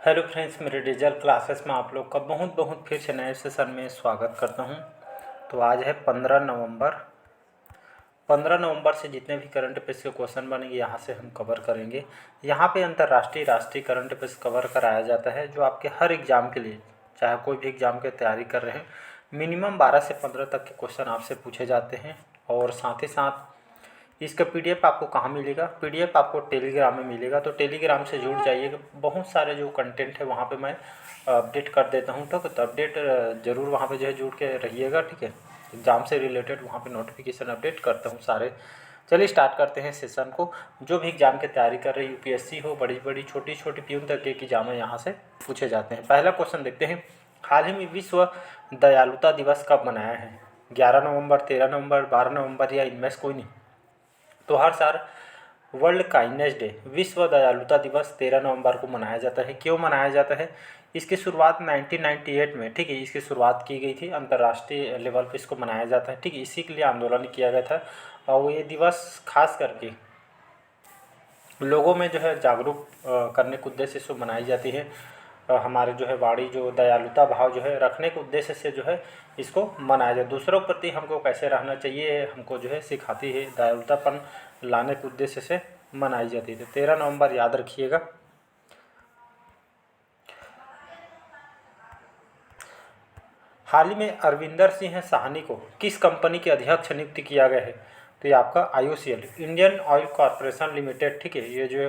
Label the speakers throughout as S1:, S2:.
S1: Hello friends, मेरे digital classes में आप लोग का बहुत बहुत फिर से नए सेशन में स्वागत करता हूं। तो आज है 15 नवंबर। 15 नवंबर से जितने भी करंट अफेयर्स के क्वेश्चन बनेंगे यहाँ से हम कवर करेंगे। यहाँ पे अंतर्राष्ट्रीय राष्ट्रीय करंट अफेयर्स कवर कराया जाता है, जो आपके हर एग्ज़ाम के लिए, चाहे कोई भी एग्ज़ाम की तैयारी कर रहे हैं, मिनिमम 12 से 15 तक के क्वेश्चन आपसे पूछे जाते हैं। और साथ ही साथ इसका पीडीएफ आपको कहाँ मिलेगा? पीडीएफ आपको टेलीग्राम में मिलेगा। तो टेलीग्राम से जुड़ जाइएगा। बहुत सारे जो कंटेंट है वहाँ पे मैं अपडेट कर देता हूँ। तो अपडेट ज़रूर वहाँ पे जो है जुड़ के रहिएगा, ठीक है। एग्ज़ाम से रिलेटेड वहाँ पे नोटिफिकेशन अपडेट करता हूँ सारे। चलिए स्टार्ट करते हैं सेशन को। जो भी एग्ज़ाम की तैयारी कर रहे हैं, यूपीएससी हो, बड़ी बड़ी छोटी छोटी प्यून तक के एग्जाम यहाँ से पूछे जाते हैं। पहला क्वेश्चन देखते हैं। हाल ही में विश्व दयालुता दिवस कब मनाया है? 11 नवंबर, 13 नवंबर, 12 नवंबर या इनमें से कोई नहीं? तो हर साल वर्ल्ड काइंडनेस डे, विश्व दयालुता दिवस 13 नवंबर को मनाया जाता है। क्यों मनाया जाता है? इसकी शुरुआत 1998 में, ठीक है, इसकी शुरुआत की गई थी। अंतर्राष्ट्रीय लेवल पे इसको मनाया जाता है, ठीक है। इसी के लिए आंदोलन किया गया था। और ये दिवस खास करके लोगों में जो है जागरूक करने के उद्देश्य से मनाई जाती है। हमारे जो है वाणी जो दयालुता भाव जो है रखने के उद्देश्य से जो है इसको मनाया जाए। दूसरों के प्रति हमको कैसे रहना चाहिए हमको जो है सिखाती है। दयालुतापन लाने के उद्देश्य से मनाई जाती है। तो 13 नवंबर याद रखिएगा। हाल ही में अरविंदर सिंह साहनी को किस कंपनी के अध्यक्ष नियुक्त किया गया है? तो ये आपका IOCL, Indian oil corporation limited, ठीक है। ये जो है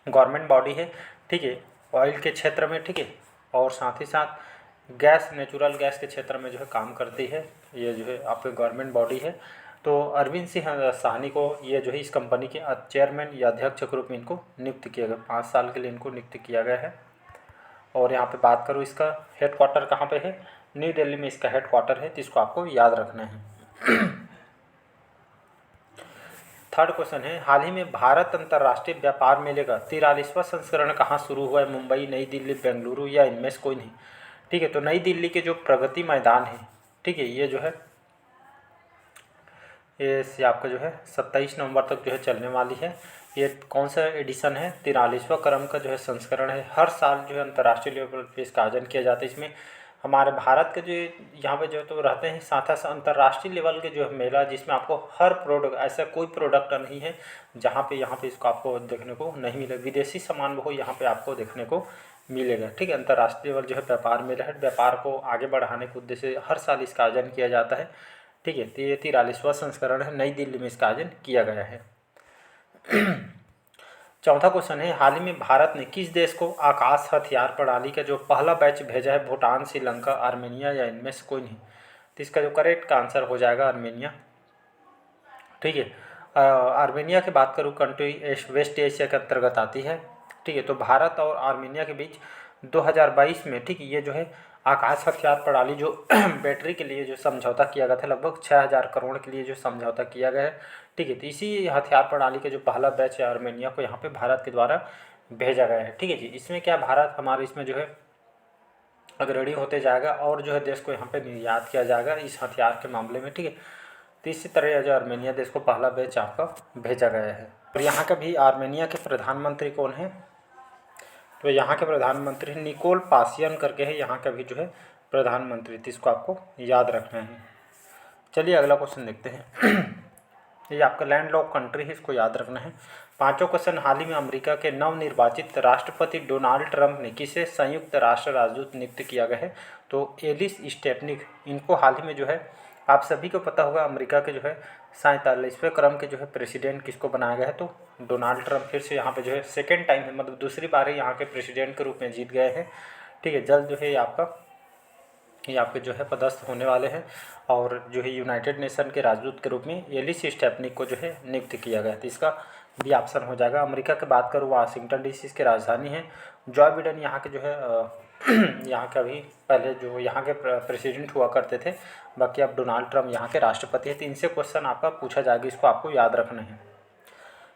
S1: गवर्नमेंट बॉडी है, ठीक है, ऑयल के क्षेत्र में, ठीक है। और साथ ही साथ गैस, नेचुरल गैस के क्षेत्र में जो है काम करती है। ये जो है आपके गवर्नमेंट बॉडी है। तो अरविंद सिंह साहनी को ये जो है इस कंपनी के चेयरमैन या अध्यक्ष के रूप में इनको नियुक्त किया गया। 5 साल के लिए इनको नियुक्त किया गया है। और यहाँ पे बात करूँ इसका हेडक्वार्टर कहाँ पे है? न्यू दिल्ली में इसका हेडक्वार्टर है, तो इसको आपको याद रखना है। थर्ड क्वेश्चन है, हाल ही में भारत अंतर्राष्ट्रीय व्यापार मेले का 43वां संस्करण कहाँ शुरू हुआ है? मुंबई, नई दिल्ली, बेंगलुरु या इनमें से कोई नहीं? ठीक है। तो नई दिल्ली के जो प्रगति मैदान है, ठीक है, ये जो है ये आपका जो है 27 नवंबर तक जो है चलने वाली है। ये कौन सा एडिशन है? 43वां क्रम का जो है संस्करण है। हर साल जो है अंतर्राष्ट्रीय लेवल पे इसका आयोजन किया जाता है। इसमें हमारे भारत के जो यहाँ पे जो तो रहते हैं, साथ ही अंतर्राष्ट्रीय लेवल के जो है मेला, जिसमें आपको हर प्रोडक्ट, ऐसा कोई प्रोडक्ट नहीं है जहाँ पे यहाँ पे इसको आपको देखने को नहीं मिलेगा। विदेशी सामान वो यहाँ पे आपको देखने को मिलेगा, ठीक है। अंतर्राष्ट्रीय लेवल जो है व्यापार मेला है। व्यापार को आगे बढ़ाने के उद्देश्य से हर साल इसका आयोजन किया जाता है, ठीक है। तो ये 43वां संस्करण है। नई दिल्ली में इसका आयोजन किया गया है। चौथा क्वेश्चन है, हाल ही में भारत ने किस देश को आकाश हथियार प्रणाली का जो पहला बैच भेजा है? भूटान, श्रीलंका, आर्मेनिया या इनमें से कोई नहीं? तो इसका जो करेक्ट आंसर हो जाएगा आर्मेनिया, ठीक है। आर्मेनिया की बात करूँ, कंट्री वेस्ट एशिया के अंतर्गत आती है, ठीक है। तो भारत और आर्मेनिया के बीच 2022 में, ठीक है, ये जो है आकाश हथियार प्रणाली जो बैटरी के लिए जो समझौता किया गया था, लगभग 6000 करोड़ के लिए जो समझौता किया गया है, ठीक है। तो इसी हथियार प्रणाली के जो पहला बैच है आर्मेनिया को यहाँ पे भारत के द्वारा भेजा गया है, ठीक है जी। इसमें क्या, भारत हमारे इसमें जो है अग्रणी होते जाएगा और जो है देश को यहाँ पे निर्यात किया जाएगा इस हथियार के मामले में, ठीक है। तो इसी तरह जो आर्मेनिया देश को पहला बैच आपका भेजा गया है। और यहाँ का भी आर्मेनिया के प्रधानमंत्री कौन है? तो यहाँ के प्रधानमंत्री निकोल पासियन करके है, यहाँ का भी जो है प्रधानमंत्री, तो इसको आपको याद रखना है। चलिए अगला क्वेश्चन देखते हैं। ये आपका लैंड लॉक कंट्री है, इसको याद रखना है। पांचों क्वेश्चन, हाल ही में अमेरिका के नवनिर्वाचित राष्ट्रपति डोनाल्ड ट्रंप ने किसे संयुक्त राष्ट्र राजदूत नियुक्त किया गया है? तो एलिस स्टेपनिक, इनको हाल ही में जो है, आप सभी को पता होगा, अमेरिका के जो है 47वें क्रम के जो है प्रेसिडेंट किसको बनाया गया है? तो डोनाल्ड ट्रंप फिर से यहाँ पे जो है सेकेंड टाइम है, मतलब दूसरी बार यहाँ के प्रेसिडेंट के रूप में जीत गए हैं, ठीक है। जल्द जो है ये आपके जो है पदस्थ होने वाले हैं। और जो है यूनाइटेड नेशन के राजदूत के रूप में एलिस स्टेपनिक को जो है नियुक्त किया गया, तो इसका भी ऑप्शन हो जाएगा। अमेरिका की बात करूँ, वाशिंगटन DC इसकी राजधानी है। जॉ बिडेन यहाँ के जो है यहाँ का भी पहले जो यहाँ के प्रेसिडेंट हुआ करते थे। बाकी अब डोनाल्ड ट्रंप यहाँ के राष्ट्रपति हैं। तो इनसे क्वेश्चन आपका पूछा जाएगा, इसको आपको याद रखना है।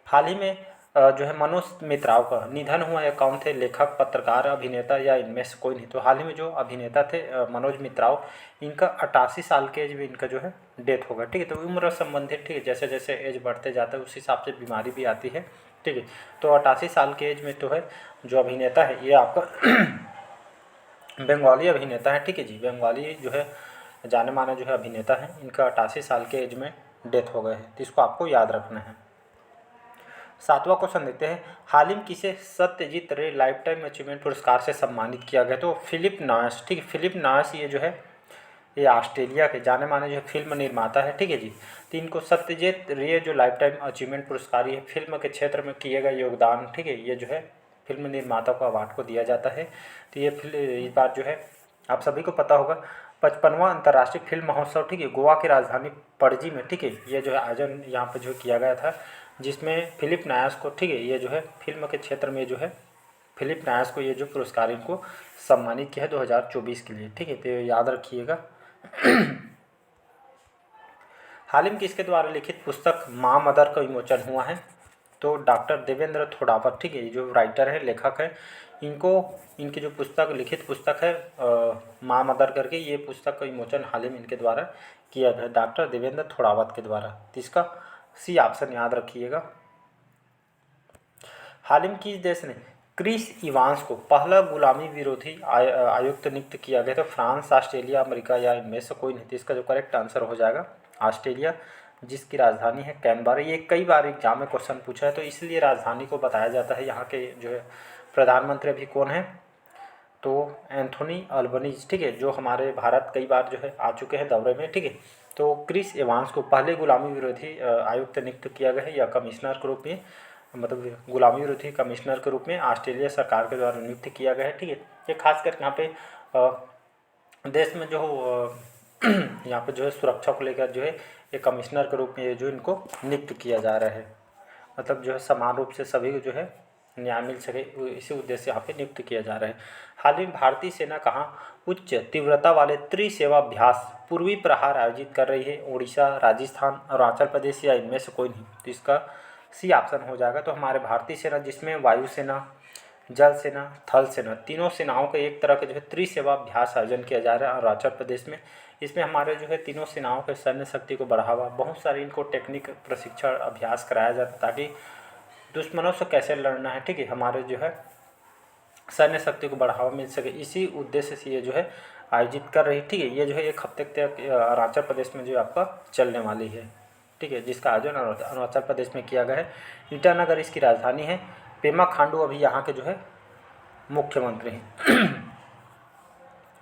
S1: हाल ही में जो है मनोज मित्राव का निधन हुआ, या कौन थे? लेखक, पत्रकार, अभिनेता या इनमें से कोई नहीं? तो हाल ही में जो अभिनेता थे मनोज मित्राव, इनका 88 साल के एज में इनका जो है डेथ होगा, ठीक है। तो उम्र संबंधित, ठीक है, जैसे जैसे एज बढ़ते जाता है उस हिसाब से बीमारी भी आती है, ठीक है। तो 88 साल के एज में तो है जो अभिनेता है ये आपका बंगाली अभिनेता है, ठीक है जी। बंगाली जो है जाने माने जो है अभिनेता है, इनका 88 साल के एज में डेथ हो गए हैं, तो इसको आपको याद रखना है। 7वां क्वेश्चन देखते हैं, हाल ही में किसे सत्यजीत रे लाइफ टाइम अचीवमेंट पुरस्कार से सम्मानित किया गया? तो फिलिप नॉयस, ठीक है। फिलिप नॉयस ये जो है ये ऑस्ट्रेलिया के जाने माने जो है फिल्म निर्माता है, ठीक है जी। तो इनको सत्यजीत रे जो लाइफ टाइम अचीवमेंट पुरस्कार ये फिल्म के क्षेत्र में किए गए योगदान, ठीक है, ये जो है फिल्म निर्माता को अवार्ड को दिया जाता है। तो ये इस बार जो है आप सभी को पता होगा 55वां अंतर्राष्ट्रीय फिल्म महोत्सव, ठीक है, गोवा की राजधानी पणजी में, ठीक है, ये जो है आयोजन यहाँ पर जो किया गया था, जिसमें फिलिप नॉयस को, ठीक है, ये जो है फिल्म के क्षेत्र में जो है फिलिप नॉयस को ये जो पुरस्कार इनको सम्मानित किया है 2024 के लिए, ठीक है, तो याद रखिएगा। हाल ही में किसके द्वारा लिखित पुस्तक माँ मदर का विमोचन हुआ है? तो डॉक्टर देवेंद्र थोडावत, ठीक है, जो राइटर है, लेखक है, इनको इनकी जो पुस्तक लिखित पुस्तक है माँ मदर करके, ये पुस्तक का विमोचन हाल ही में इनके द्वारा किया गया, डॉक्टर देवेंद्र थोडावत के द्वारा। तो इसका सी ऑप्शन याद रखिएगा। हाल ही में किस देश ने क्रिस इवांस को पहला गुलामी विरोधी आयुक्त नियुक्त किया गया? तो फ्रांस, ऑस्ट्रेलिया, अमेरिका या इनमें से कोई नहीं। तो इसका जो करेक्ट आंसर हो जाएगा ऑस्ट्रेलिया, जिसकी राजधानी है कैनबरा। ये कई बार एग्जाम में क्वेश्चन पूछा है, तो इसलिए राजधानी को बताया जाता है। यहाँ के जो है प्रधानमंत्री अभी कौन है? तो एंथोनी अल्बनीज, ठीक है, जो हमारे भारत कई बार जो है आ चुके हैं दौरे में, ठीक है। तो क्रिस इवांस को पहले गुलामी विरोधी आयुक्त नियुक्त किया गया है, या कमिश्नर के रूप में, मतलब गुलामी विरोधी कमिश्नर के रूप में ऑस्ट्रेलिया सरकार के द्वारा नियुक्त किया गया है, ठीक है। ये खासकर यहाँ पे देश में जो यहाँ पे जो है सुरक्षा को लेकर जो है ये कमिश्नर के रूप में ये जो इनको नियुक्त किया जा रहा है, मतलब जो है समान रूप से सभी को जो है न्याय मिल सके, इसी उद्देश्य से यहाँ पे नियुक्त किया जा रहा है। हाल ही में भारतीय सेना कहाँ उच्च तीव्रता वाले त्रिसेवाभ्यास पूर्वी प्रहार आयोजित कर रही है? उड़ीसा, राजस्थान, अरुणाचल प्रदेश या इनमें से कोई नहीं। तो इसका सी ऑप्शन हो जाएगा। तो हमारे भारतीय सेना, जिसमें वायुसेना, जल सेना, थल सेना, तीनों सेनाओं का एक तरह का जो है त्रिसेवाभ्यास आयोजन किया जा रहा है अरुणाचल प्रदेश में। इसमें हमारे जो है तीनों सेनाओं के सैन्य शक्ति को बढ़ावा, बहुत सारे इनको टेक्निक प्रशिक्षण अभ्यास कराया जाता है, ताकि दुश्मनों से कैसे लड़ना है, ठीक है, हमारे जो है सैन्य शक्ति को बढ़ावा मिल सके, इसी उद्देश्य से ये जो है आयोजित कर रही है, ठीक है। ये जो है 1 हफ्ते तक अरुणाचल प्रदेश में जो आपका चलने वाली है, ठीक है, जिसका आयोजन अरुणाचल प्रदेश में किया गया है। ईटानगर इसकी राजधानी है। पेमा खांडू अभी यहाँ के जो है मुख्यमंत्री हैं।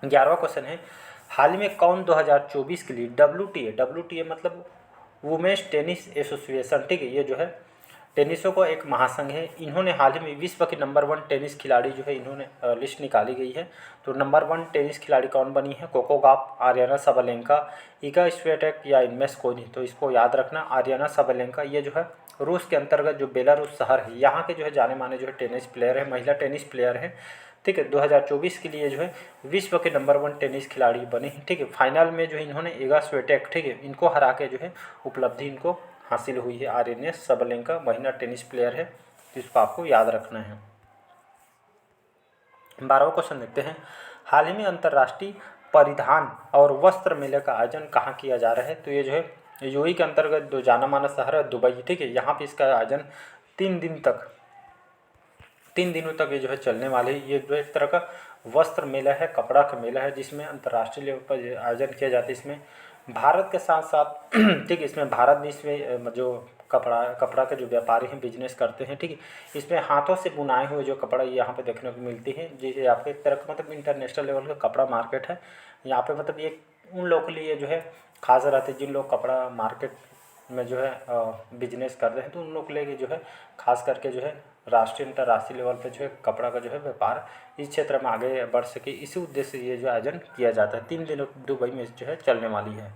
S1: 11वां क्वेश्चन है, हाल ही में कौन 2024 के लिए WTA मतलब वुमेन्स टेनिस एसोसिएशन, ठीक है, ये जो है टेनिसों को एक महासंघ है, इन्होंने हाल ही में विश्व की नंबर 1 टेनिस खिलाड़ी जो है इन्होंने लिस्ट निकाली गई है। तो नंबर 1 टेनिस खिलाड़ी कौन बनी है? Coco Gauff, Aryna Sabalenka, Iga Swiatek या इनमें से कोई नहीं। तो इसको याद रखना, आर्याना सबलेंका, ये जो है रूस के अंतर्गत जो बेलारूस शहर है, यहाँ के जो है जाने माने जो है टेनिस प्लेयर है, महिला टेनिस प्लेयर है, ठीक है। 2024 के लिए जो है विश्व के नंबर 1 टेनिस खिलाड़ी बने हैं, ठीक है। फाइनल में जो है इन्होंने इगा स्वियाटेक, ठीक है, इनको हरा के जो है उपलब्धि इनको हासिल हुई है। आर्याना सबलेंका महिला टेनिस प्लेयर है, तो इसको आपको याद रखना है। 12वां क्वेश्चन देखते हैं, हाल ही में अंतर्राष्ट्रीय परिधान और वस्त्र मेले का आयोजन कहाँ किया जा रहा है? तो ये जो है यूएई के अंतर्गत जो जाना माना शहर है दुबई, ठीक है, यहाँ पे इसका आयोजन 3 दिनों तक ये जो है चलने वाले है। ये जो एक तरह का वस्त्र मेला है, कपड़ा का मेला है, जिसमें अंतर्राष्ट्रीय लेवल पर आयोजन किया जाता है। इसमें भारत के साथ साथ ठीक है, इसमें भारत भी इसमें जो कपड़ा के जो व्यापारी हैं, बिजनेस करते हैं, ठीक है, इसमें हाथों से बुनाए हुए जो कपड़ा यहाँ पे देखने को मिलती है, जिसे आपके एक तरह का मतलब इंटरनेशनल लेवल का कपड़ा मार्केट है यहाँ पे। मतलब ये उन लोगों के लिए जो है खास रहते हैं जिन लोग कपड़ा मार्केट में जो है बिजनेस कर रहे हैं, तो उन लोग के लिए जो है खास करके जो है राष्ट्रीय अंतर्राष्ट्रीय लेवल पे जो है कपड़ा का जो है व्यापार इस क्षेत्र में आगे बढ़ सके, इसी उद्देश्य से ये जो आयोजन किया जाता है। 3 दिनों दुबई में जो है चलने वाली है।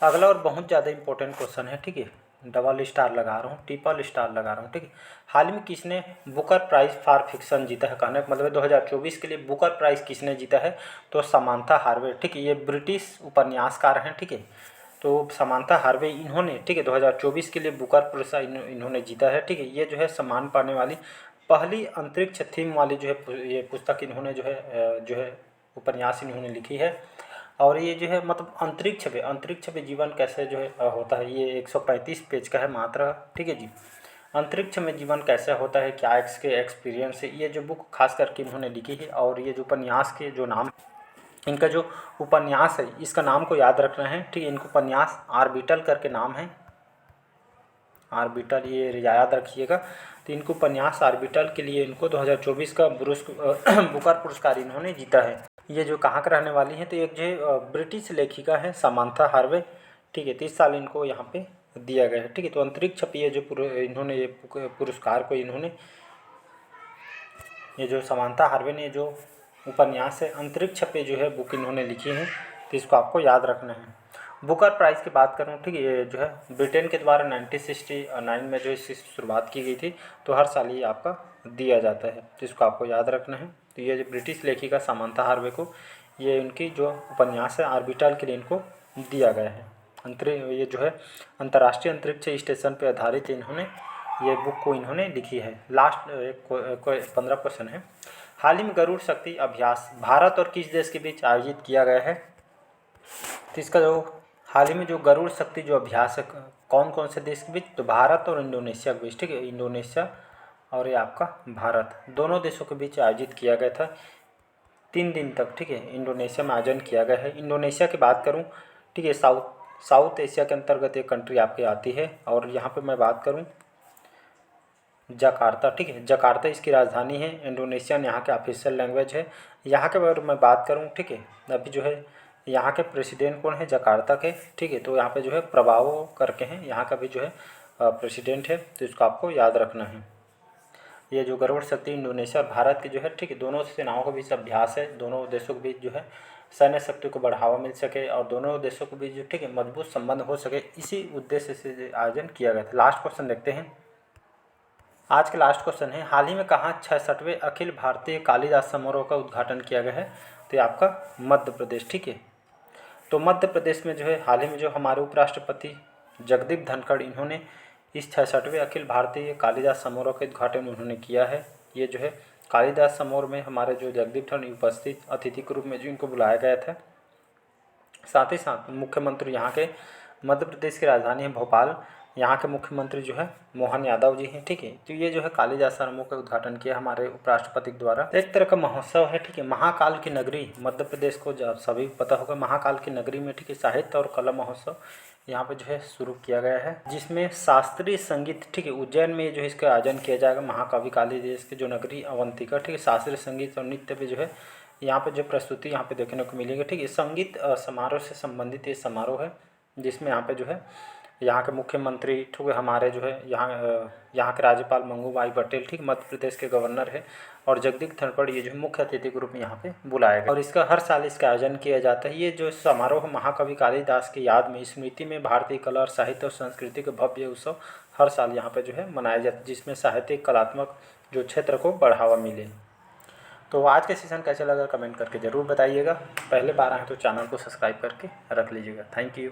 S1: अगला और बहुत ज़्यादा इंपॉर्टेंट क्वेश्चन है, ठीक है, डबल स्टार लगा रहा हूँ, ट्रिपल स्टार लगा रहा हूँ, ठीक है। हाल ही में किसने बुकर प्राइज़ फॉर फिक्शन जीता है? कहने का मतलब 2024 के लिए बुकर प्राइज़ किसने जीता है? तो समांथा हार्वे, ठीक है, ये ब्रिटिश उपन्यासकार हैं, ठीक है। तो समांथा हार्वे इन्होंने, ठीक है, 2024 के लिए बुकर पुरस्कार इन्होंने जीता है, ठीक है। ये जो है सम्मान पाने वाली पहली अंतरिक्ष थीम वाली जो है ये पुस्तक इन्होंने जो है उपन्यास इन्होंने लिखी है। और ये जो है मतलब अंतरिक्ष में जीवन कैसे जो है होता है, ये 135 पेज का है मात्र, ठीक है जी। अंतरिक्ष में जीवन कैसे होता है, क्या इसके एक्सपीरियंस है, ये जो बुक खास करके इन्होंने लिखी है। और ये जो उपन्यास के जो नाम, इनका जो उपन्यास है इसका नाम को याद रखना है, ठीक है। इनको उपन्यास आर्बिटल करके नाम है, आर्बिटल, ये याद रखिएगा। तो इनको उपन्यास आर्बिटल के लिए इनको 2024 का बुकर पुरस्कार इन्होंने जीता है। ये जो कहाँ का रहने वाली हैं, तो एक जो ब्रिटिश लेखिका है समांथा हार्वे, ठीक है। 30 साल इनको यहाँ पे दिया गया है, ठीक है। तो अंतरिक्ष पे ये जो इन्होंने ये पुरस्कार को इन्होंने, ये जो समांथा हार्वे ने जो उपन्यास है अंतरिक्ष पे जो है बुक इन्होंने लिखी है, तो इसको आपको याद रखना है। बुकर प्राइज़ की बात करूँ, ठीक है, ये जो है ब्रिटेन के द्वारा 1969 में जो इसकी शुरुआत की गई थी, तो हर साल ये आपका दिया जाता है, तो इसको आपको याद रखना है। तो ये जो ब्रिटिश लेखिका समांथा हार्वे को ये उनकी जो उपन्यास है आर्बिटल के लिए इनको दिया गया है। ये जो है अंतर्राष्ट्रीय अंतरिक्ष स्टेशन पर आधारित इन्होंने ये बुक को इन्होंने लिखी है। लास्ट 15 क्वेश्चन है। हाल ही में गरुड़ शक्ति अभ्यास भारत और किस देश के बीच आयोजित किया गया है? तो इसका जो हाल ही में जो गरुड़ शक्ति जो अभ्यास है कौन कौन से देश के बीच, तो भारत और इंडोनेशिया के बीच, ठीक है। इंडोनेशिया और ये आपका भारत, दोनों देशों के बीच आयोजित किया गया था 3 दिन तक, ठीक है। इंडोनेशिया में आयोजन किया गया है। इंडोनेशिया की बात करूँ, ठीक है, साउथ एशिया के अंतर्गत एक कंट्री आपकी आती है। और यहाँ पे मैं बात करूँ जकार्ता, ठीक है, जकार्ता इसकी राजधानी है। इंडोनेशियन यहाँ के ऑफिशियल लैंग्वेज है। यहाँ के बारे में बात करूँ, ठीक है, अभी जो है यहाँ के प्रेसिडेंट कौन है जकार्ता के, ठीक है। तो यहाँ पे जो है प्रभाव करके हैं यहाँ का भी जो है प्रेसिडेंट है, तो इसको आपको याद रखना है। ये जो गरुड़ शक्ति इंडोनेशिया और भारत की जो है, ठीक है, दोनों सेनाओं के बीच अभ्यास है। दोनों देशों के बीच जो है सैन्य शक्ति को बढ़ावा मिल सके और दोनों देशों के बीच जो, ठीक है, मजबूत संबंध हो सके, इसी उद्देश्य से आयोजन किया गया था। लास्ट क्वेश्चन देखते हैं। आज का लास्ट क्वेश्चन है, हाल ही में कहाँ 66वें अखिल भारतीय कालिदास समारोह का उद्घाटन किया गया है? तो ये आपका मध्य प्रदेश, ठीक है। तो मध्य प्रदेश में जो है हाल ही में जो हमारे उपराष्ट्रपति जगदीप धनखड़ इन्होंने इस 66वें अखिल भारतीय कालिदास समारोह का उद्घाटन उन्होंने किया है। ये जो है कालिदास समारोह में हमारे जो जगदीप धनखड़ उपस्थित अतिथि के रूप में जो इनको बुलाया गया था। साथ ही साथ मुख्यमंत्री यहाँ के मध्य प्रदेश की राजधानी है भोपाल, यहाँ के मुख्यमंत्री जो है मोहन यादव जी हैं, ठीक है। तो ये जो है कालिदास समारोह का उद्घाटन किया हमारे उपराष्ट्रपति द्वारा। एक तरह का महोत्सव है, ठीक है। महाकाल की नगरी मध्य प्रदेश को जब सभी पता होगा, महाकाल की नगरी में, ठीक है, साहित्य और कला महोत्सव यहाँ पे जो है शुरू किया गया है, जिसमें शास्त्रीय संगीत, ठीक है, उज्जैन में जो है इसका आयोजन किया जाएगा। महाकवि कालिदास की जो नगरी अवंतिका, ठीक है, शास्त्रीय संगीत और नृत्य पे जो है यहाँ पे जो प्रस्तुति यहाँ पे देखने को मिलेगी, ठीक है। संगीत समारोह से संबंधित ये समारोह है, जिसमें यहाँ पे जो है यहाँ के मुख्यमंत्री, ठीक है, हमारे जो है यहाँ के राज्यपाल मंगू भाई पटेल, ठीक, मध्य प्रदेश के गवर्नर है, और जगदीप धनखड़ ये जो मुख्य अतिथि के रूप में यहाँ पे बुलाया गया। और इसका हर साल इसका आयोजन किया जाता है। ये जो समारोह महाकवि कालिदास की याद में, स्मृति में भारतीय कला और साहित्य और संस्कृति का भव्य उत्सव हर साल यहाँ पे जो है मनाया जाता है, जिसमें साहित्यिक कलात्मक जो क्षेत्र को बढ़ावा मिले। तो आज के सेशन कैसे लगा कमेंट करके ज़रूर बताइएगा। पहले बार आए तो चैनल को सब्सक्राइब करके रख लीजिएगा। Thank you.